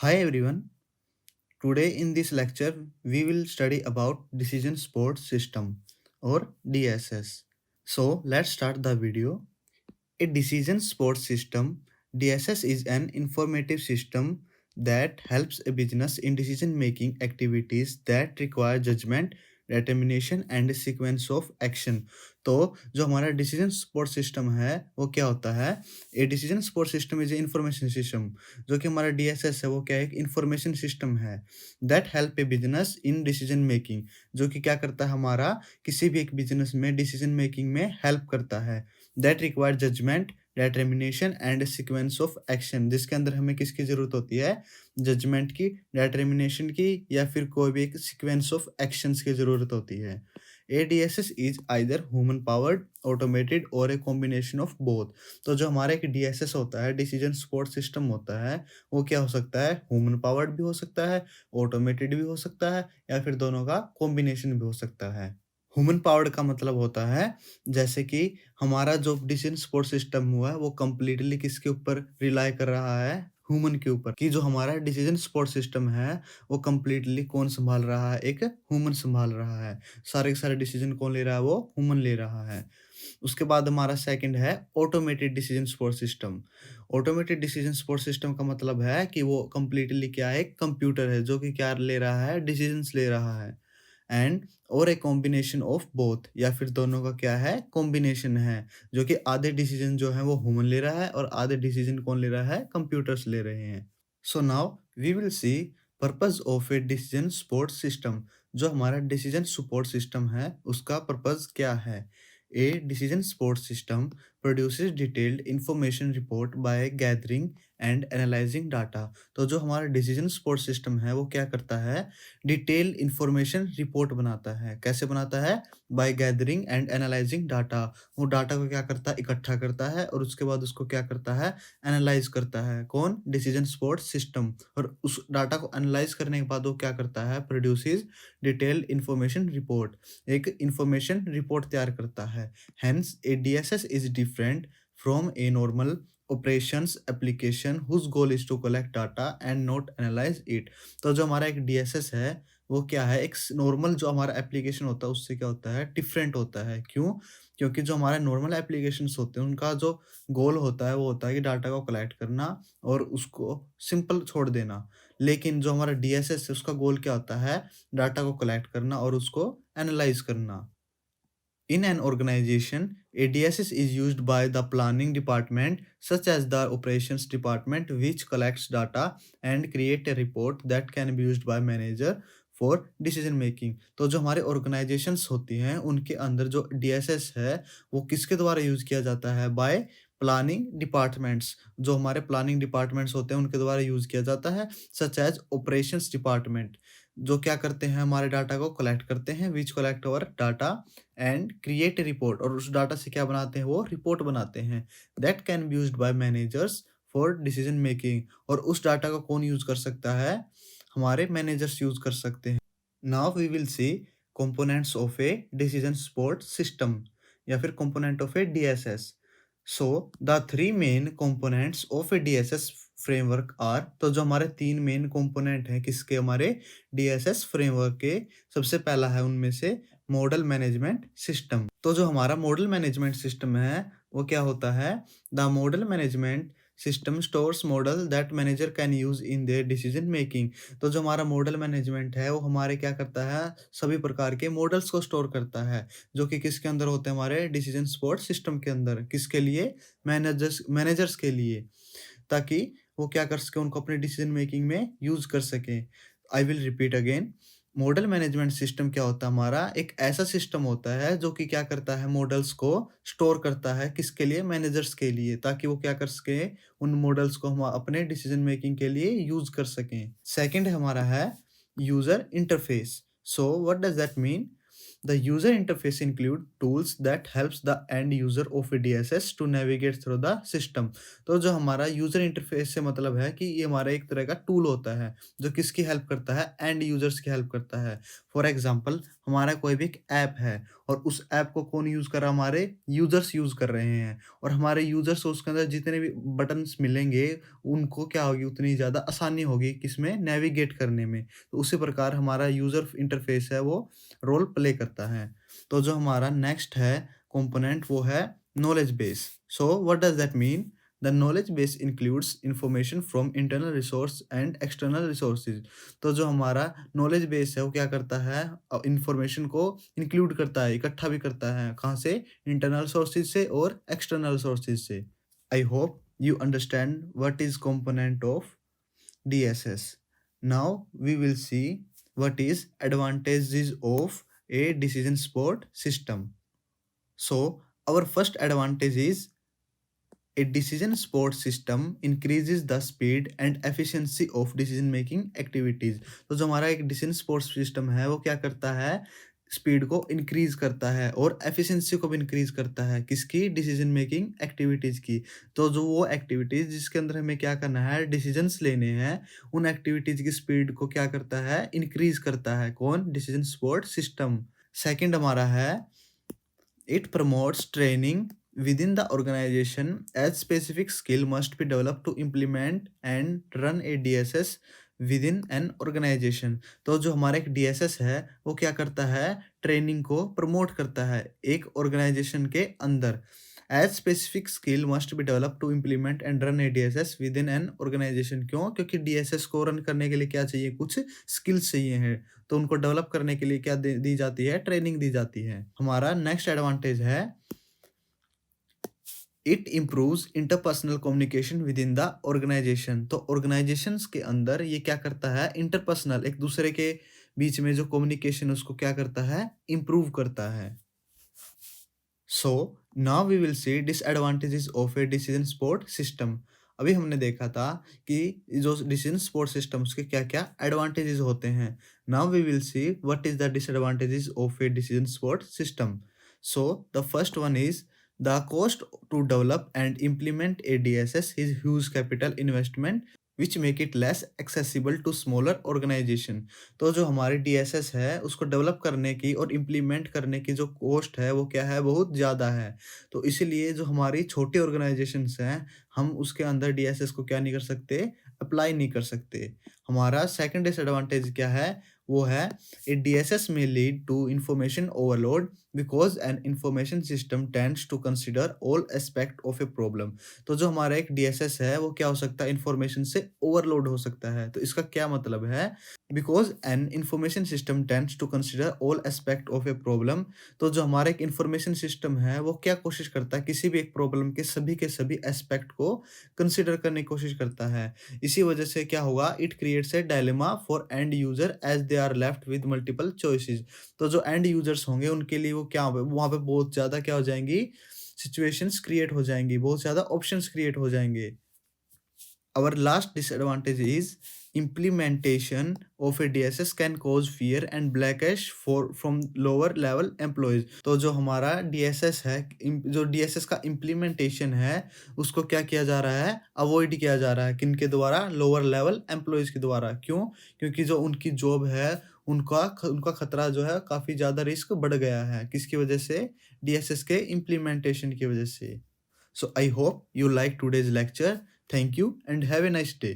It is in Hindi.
Hi everyone. Today in this lecture we will study about decision support system or DSS. So let's start the video. A decision support system DSS is an informative system that helps a business in decision making activities that require judgment, determination and a sequence of action. तो जो हमारा डिसीजन सपोर्ट सिस्टम है वो क्या होता है? ए decision support system is a information system. जो कि हमारा डीएसएस है वो क्या है? एक इंफॉर्मेशन सिस्टम है that help A business in decision making. जो कि क्या करता है? हमारा किसी भी एक बिजनेस में डिसीजन मेकिंग में हेल्प करता है। That require judgement, determination and sequence of action. जिसके अंदर हमें किसकी ज़रूरत होती है? जजमेंट की, डिटरमिनेशन की या फिर कोई भी एक सीक्वेंस ऑफ एक्शंस की ज़रूरत होती है। ADSS is either human powered, automated or a combination of both. तो जो हमारा एक डीएसएस होता है, डिसीजन सपोर्ट सिस्टम होता है, वो क्या हो सकता है? ह्यूमन पावर्ड भी हो सकता है, ऑटोमेटेड भी हो सकता है या फिर दोनों का कॉम्बिनेशन भी हो सकता है। ह्यूमन पावर्ड का मतलब होता है जैसे कि हमारा जो डिसीजन सपोर्ट सिस्टम हुआ है वो कंप्लीटली किसके ऊपर रिलाई कर रहा है? ह्यूमन के ऊपर। कि जो हमारा डिसीजन सपोर्ट सिस्टम है वो कंप्लीटली कौन संभाल रहा है? एक ह्यूमन संभाल रहा है। सारे के सारे डिसीजन कौन ले रहा है? वो ह्यूमन ले रहा है। उसके बाद हमारा सेकंड है automated decision support system. Automated decision support system का मतलब है कि वो कंप्लीटली क्या है? कंप्यूटर है जो कि क्या ले रहा है? डिसीजंस ले रहा है। एंड और ए कॉम्बिनेशन ऑफ बोथ या फिर दोनों का क्या है? कॉम्बिनेशन है। जो कि आधे डिसीजन जो है वो ह्यूमन ले रहा है और आधे डिसीजन कौन ले रहा है? कंप्यूटर्स ले रहे हैं। So now we will see purpose of a decision support system. जो हमारा डिसीजन सपोर्ट सिस्टम है उसका पर्पस क्या है? ए decision support system produces detailed information report by gathering and analysing data. तो जो हमारा डिसीजन सपोर्ट सिस्टम है वो क्या करता है? डिटेल इंफॉर्मेशन रिपोर्ट बनाता है। कैसे बनाता है? By gathering and analysing data. वो डाटा को क्या करता है? इकट्ठा करता है और उसके बाद उसको क्या करता है? एनालाइज करता है। कौन? Decision support system. और उस डाटा को एनालाइज करने के बाद वो क्या करता है? Produces detailed information report. एक इंफॉर्मेशन रिपोर्ट तैयार करता है। Hence A DSS is different from a normal operations application whose goal is to collect data and not analyze it। तो जो हमारा एक डीएसएस है वो क्या है? एक नॉर्मल जो हमारा एप्लीकेशन होता है उससे क्या होता है? डिफरेंट होता है। क्यों? क्योंकि जो हमारे नॉर्मल एप्लीकेशंस होते हैं उनका जो गोल होता है वो होता है कि डाटा को कलेक्ट करना और उसको सिंपल छोड़ देना। लेकिन जो हमारा डीएसएस है उसका गोल क्या होता है? डाटा को कलेक्ट करना और उसको एनालाइज करना। In an organization, ADSS is used by the planning department, such as the operations department, which collects data and create a report that can be used by manager for decision making। तो जो हमारे organizations होती हैं उनके अंदर जो DSS है वो किसके द्वारा यूज किया जाता है? Bye planning departments. जो हमारे प्लानिंग डिपार्टमेंट्स होते हैं उनके द्वारा यूज किया जाता है। सच एज ऑपरेशंस डिपार्टमेंट जो क्या करते हैं? हमारे डाटा को कलेक्ट करते हैं, विच collect our data and create a report. और उस डाटा से क्या बनाते हैं? वो रिपोर्ट बनाते हैं। That can be used by managers for decision making. और उस डाटा को कौन यूज कर सकता है? हमारे मैनेजर्स यूज कर सकते हैं। Now we will see components of a decision support system या फिर component of a DSS. So the three main components of a DSS framework are. तो जो हमारे तीन मेन कंपोनेंट हैं किसके? हमारे डीएसएस फ्रेमवर्क के। सबसे पहला है उनमें से मॉडल मैनेजमेंट सिस्टम। तो जो हमारा मॉडल मैनेजमेंट सिस्टम है वो क्या होता है? The model management system stores model that manager can use in their decision making. तो जो हमारा मॉडल मैनेजमेंट है वो हमारे क्या करता है? सभी प्रकार के मॉडल्स को स्टोर करता है जो कि किसके अंदर होते हैं? हमारे डिसीजन सपोर्ट सिस्टम के अंदर। किसके लिए? मैनेजर्स मैनेजर्स के लिए, ताकि वो क्या कर सके? उनको अपने डिसीजन मेकिंग में यूज कर सकें। I will repeat again. Model management system क्या होता है? हमारा एक ऐसा सिस्टम होता है जो कि क्या करता है? मॉडल्स को स्टोर करता है। किसके लिए? मैनेजर्स के लिए, ताकि वो क्या कर सके? उन मॉडल्स को हम अपने डिसीजन मेकिंग के लिए यूज कर सकें। सेकंड हमारा है user interface. So what does that mean? The user interface include tools that helps the end user of a DSS to navigate through the system। तो जो हमारा यूजर इंटरफेस से मतलब है कि ये हमारा एक तरह का टूल होता है जो किसकी हेल्प करता है? एंड यूजर्स की हेल्प करता है। फॉर एग्जांपल हमारा कोई भी एक ऐप है और उस ऐप को कौन यूज़ कर रहा है? हमारे यूज़र्स यूज़ कर रहे हैं और हमारे यूज़र्स को उसके अंदर जितने भी बटन्स मिलेंगे, उनको क्या होगी उतनी ज़्यादा आसानी होगी किसमें? नेविगेट करने में। तो उसी प्रकार हमारा यूज़र इंटरफ़ेस है वो रोल प्ले करता है। तो जो हमारा नेक्स्ट है कंपोनेंट वो है knowledge base. So what does that mean? The knowledge base includes information from internal resource and external resources. तो जो हमारा नॉलेज बेस है वो क्या करता है? इंफॉर्मेशन को इंक्लूड करता है, इकट्ठा भी करता है। कहाँ से? इंटरनल सोर्सेज से और एक्सटर्नल सोर्सेज से। I hope you understand what is component of DSS. Now we will see what is advantages of a decision support system. So our first advantage is a decision support system increases the speed and efficiency of decision making activities. तो जो हमारा एक decision support system है वो क्या करता है? स्पीड को इंक्रीज करता है और एफिशिएंसी को भी इंक्रीज करता है। किसकी? डिसीजन मेकिंग एक्टिविटीज की। तो जो वो एक्टिविटीज जिसके अंदर हमें क्या करना है? डिसीजंस लेने हैं, उन एक्टिविटीज की स्पीड को क्या करता है? इंक्रीज करता है। कौन? Decision support system. सेकंड हमारा है it promotes training within the organization as specific skill must be developed to implement and run a DSS within an organization. तो जो हमारा एक DSS है वो क्या करता है? ट्रेनिंग को प्रमोट करता है एक ऑर्गेनाइजेशन के अंदर। As specific skill must be develop to implement and run a DSS within an organisation. क्यों? क्योंकि DSS को रन करने के लिए क्या चाहिए? कुछ स्किल्स चाहिए हैं। तो उनको डेवलप करने के लिए क्या दी जाती है? ट्रेनिंग दी जाती है। हमारा नेक्स्ट एडवांटेज है it improves interpersonal communication within the organisation. तो ऑर्गेनाइजेशंस के अंदर ये क्या करता है? इंटरपर्सनल एक दूसरे के बीच में जो कम्युनिकेशन उसको क्या करता है? इम्प्रूव करता है। So now we will see disadvantages of a decision support system. अभी हमने देखा था कि जो डिसीजन सपोर्ट सिस्टम्स के क्या-क्या एडवांटेजेस होते हैं। Now we will see what is the disadvantages of a decision support system. So the first one is the cost to develop and implement a DSS is huge capital investment which make it less accessible to smaller organisation. तो जो हमारी DSS है उसको डेवलप करने की और इम्प्लीमेंट करने की जो कॉस्ट है वो क्या है? बहुत ज़्यादा है। तो इसीलिए जो हमारी छोटी ऑर्गेनाइजेशंस हैं, हम उसके अंदर DSS को क्या नहीं कर सकते? अप्लाई नहीं कर सकते। हमारा सेकंड डिसएडवांटेज क्या है? वो है ए DSS में lead to information overload because an information system tends to consider all aspect of a problem. तो जो हमारा एक DSS है वो क्या हो सकता है? इंफॉर्मेशन से ओवरलोड हो सकता है। तो इसका क्या मतलब है? Because an information system tends to consider all aspect of a problem. तो जो हमारा एक इंफॉर्मेशन सिस्टम है वो क्या कोशिश करता है? किसी भी एक प्रॉब्लम के सभी एस्पेक्ट को कंसीडर करने की कोशिश करता है। इसी वजह से क्या होगा? It creates a dilemma for end user as they are left with multiple choices. तो जो एंड यूजर्स होंगे उनके लिए वो क्या वहाँ पे बहुत ज़्यादा क्या हो जाएँगी? सिचुएशंस क्रिएट हो जाएँगी, बहुत ज़्यादा ऑप्शंस क्रिएट हो जाएँगे। Our last disadvantage is implementation of a DSS can cause fear and backlash from lower level employees। तो जो हमारा DSS है, जो DSS का इम्प्लीमेंटेशन है उसको क्या किया जा रहा है? अवॉइड किया जा रहा है। किनके द्वारा? लोअर लेवल एम्प्लॉयज़ के द्वारा। क्यों? क्योंकि जो उनकी जॉब है उनका खतरा जो है काफ़ी ज़्यादा रिस्क बढ़ गया है। किसकी वजह से? DSS के इम्प्लीमेंटेशन की वजह से। So I hope you like today's lecture. Thank you and have a nice day.